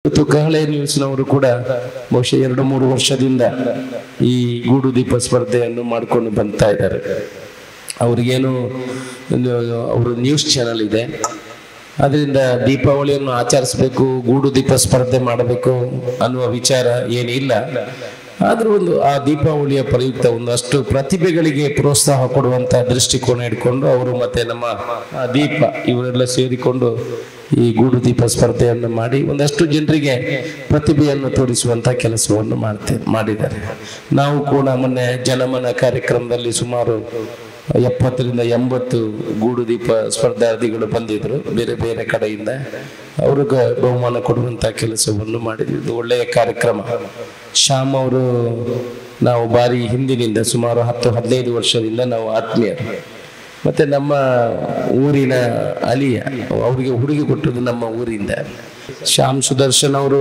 ಇವತ್ತು ಕಹಳೆ ನ್ಯೂಸ್ನವರು ಕೂಡ ಬಹುಶಃ 2-3 ವರ್ಷದಿಂದ ಈ ಗೂಡು ದೀಪ ಸ್ಪರ್ಧೆಯನ್ನು ಮಾಡಿಕೊಂಡು ಬರ್ತಾ ಇದ್ದಾರೆ. ಅವ್ರಿಗೇನು ಅವರು ನ್ಯೂಸ್ ಚಾನೆಲ್ ಇದೆ, ಅದರಿಂದ ದೀಪಾವಳಿಯನ್ನು ಆಚರಿಸಬೇಕು, ಗೂಡು ದೀಪ ಸ್ಪರ್ಧೆ ಮಾಡಬೇಕು ಅನ್ನುವ ವಿಚಾರ ಏನಿಲ್ಲ. ಆದ್ರೂ ಆ ದೀಪಾವಳಿಯ ಪ್ರಯುಕ್ತ ಒಂದಷ್ಟು ಪ್ರತಿಭೆಗಳಿಗೆ ಪ್ರೋತ್ಸಾಹ ಕೊಡುವಂತ ದೃಷ್ಟಿಕೋನ ಇಟ್ಕೊಂಡು ಅವರು ಮತ್ತೆ ನಮ್ಮ ದೀಪ ಇವರೆಲ್ಲ ಸೇರಿಕೊಂಡು ಈ ಗೂಡು ದೀಪ ಸ್ಪರ್ಧೆಯನ್ನು ಮಾಡಿ ಒಂದಷ್ಟು ಜನರಿಗೆ ಪ್ರತಿಭೆಯನ್ನು ತೋರಿಸುವಂತ ಕೆಲಸವನ್ನು ಮಾಡಿದ್ದಾರೆ. ನಾವು ಕೂಡ ಮೊನ್ನೆ ಜನಮನ ಕಾರ್ಯಕ್ರಮದಲ್ಲಿ ಸುಮಾರು 70-80 ಗೂಡು ದೀಪ ಸ್ಪರ್ಧಾರ್ಥಿಗಳು ಬಂದಿದ್ರು ಬೇರೆ ಬೇರೆ ಕಡೆಯಿಂದ. ಅವ್ರಿಗೆ ಬಹುಮಾನ ಕೊಡುವಂತ ಕೆಲಸವನ್ನು ಮಾಡಿದ್ವಿ. ಇದು ಒಳ್ಳೆಯ ಕಾರ್ಯಕ್ರಮ. ಶ್ಯಾಮ್ ಅವರು ನಾವು ಬಾರಿ ಹಿಂದಿನಿಂದ ಸುಮಾರು 10-15 ವರ್ಷದಿಂದ ನಾವು ಆತ್ಮೀಯರು. ಮತ್ತೆ ನಮ್ಮ ಊರಿನ ಅಲಿಯ ಅವರಿಗೆ ಹುಡುಗಿ ಕೊಟ್ಟದ್ದು ನಮ್ಮ ಊರಿಂದ. ಶ್ಯಾಮ್ ಸುದರ್ಶನ್ ಅವರು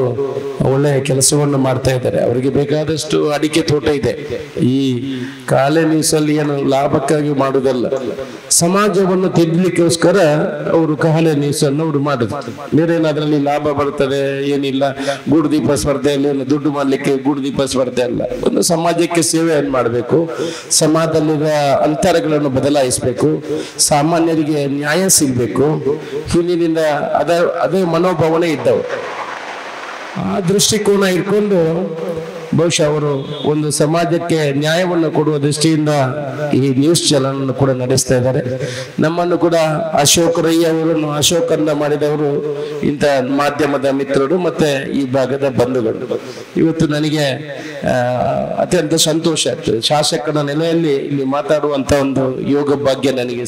ಒಳ್ಳೆಯ ಕೆಲಸವನ್ನು ಮಾಡ್ತಾ ಇದ್ದಾರೆ. ಅವರಿಗೆ ಬೇಕಾದಷ್ಟು ಅಡಿಕೆ ತೋಟ ಇದೆ. ಈ ಕಾಲೆ ನ್ಯೂಸಲ್ಲಿ ಏನು ಲಾಭಕ್ಕಾಗಿ ಮಾಡುವುದಲ್ಲ, ಸಮಾಜವನ್ನು ತಿದ್ದಲಿಕ್ಕೋಸ್ಕರ ಅವರು ಕಹಳೆ ನ್ಯೂಸ್ ಅನ್ನು ಅವರು ಮಾಡಿದ್ರು. ಬೇರೆ ಏನಾದ್ರಲ್ಲಿ ಲಾಭ ಬರ್ತದೆ ಏನಿಲ್ಲ. ಗೂಡು ದೀಪ ಸ್ಪರ್ಧೆಯಲ್ಲಿ ದುಡ್ಡು ಮಾಡ್ಲಿಕ್ಕೆ ಗೂಡು ದೀಪ ಸ್ಪರ್ಧೆ ಅಲ್ಲ, ಒಂದು ಸಮಾಜಕ್ಕೆ ಸೇವೆಯನ್ನು ಮಾಡಬೇಕು, ಸಮಾಜದಲ್ಲಿರುವ ಅಂತರಗಳನ್ನು ಬದಲಾಯಿಸಬೇಕು, ಸಾಮಾನ್ಯರಿಗೆ ನ್ಯಾಯ ಸಿಗಬೇಕು. ಹಿಂದಿನಿಂದ ಅದೇ ಮನೋಭಾವನೆ ಇದ್ದವು. ಆ ದೃಷ್ಟಿಕೋನ ಇಟ್ಕೊಂಡು ಬಹುಶಃ ಅವರು ಒಂದು ಸಮಾಜಕ್ಕೆ ನ್ಯಾಯವನ್ನು ಕೊಡುವ ದೃಷ್ಟಿಯಿಂದ ಈ ನ್ಯೂಸ್ ಚಾನೆಲ್ ಕೂಡ ನಡೆಸ್ತಾ ಇದ್ದಾರೆ. ನಮ್ಮನ್ನು ಕೂಡ ಅಶೋಕ್ ರೈ ಅವರನ್ನು ಅಶೋಕನ್ನ ಮಾಡಿದವರು ಇಂಥ ಮಾಧ್ಯಮದ ಮಿತ್ರರು ಮತ್ತೆ ಈ ಭಾಗದ ಬಂಧುಗಳು. ಇವತ್ತು ನನಗೆ ಅತ್ಯಂತ ಸಂತೋಷ ಆಗ್ತದೆ. ಶಾಸಕನ ನೆಲೆಯಲ್ಲಿ ಇಲ್ಲಿ ಮಾತಾಡುವಂತ ಒಂದು ಯೋಗ ಭಾಗ್ಯ ನನಗೆ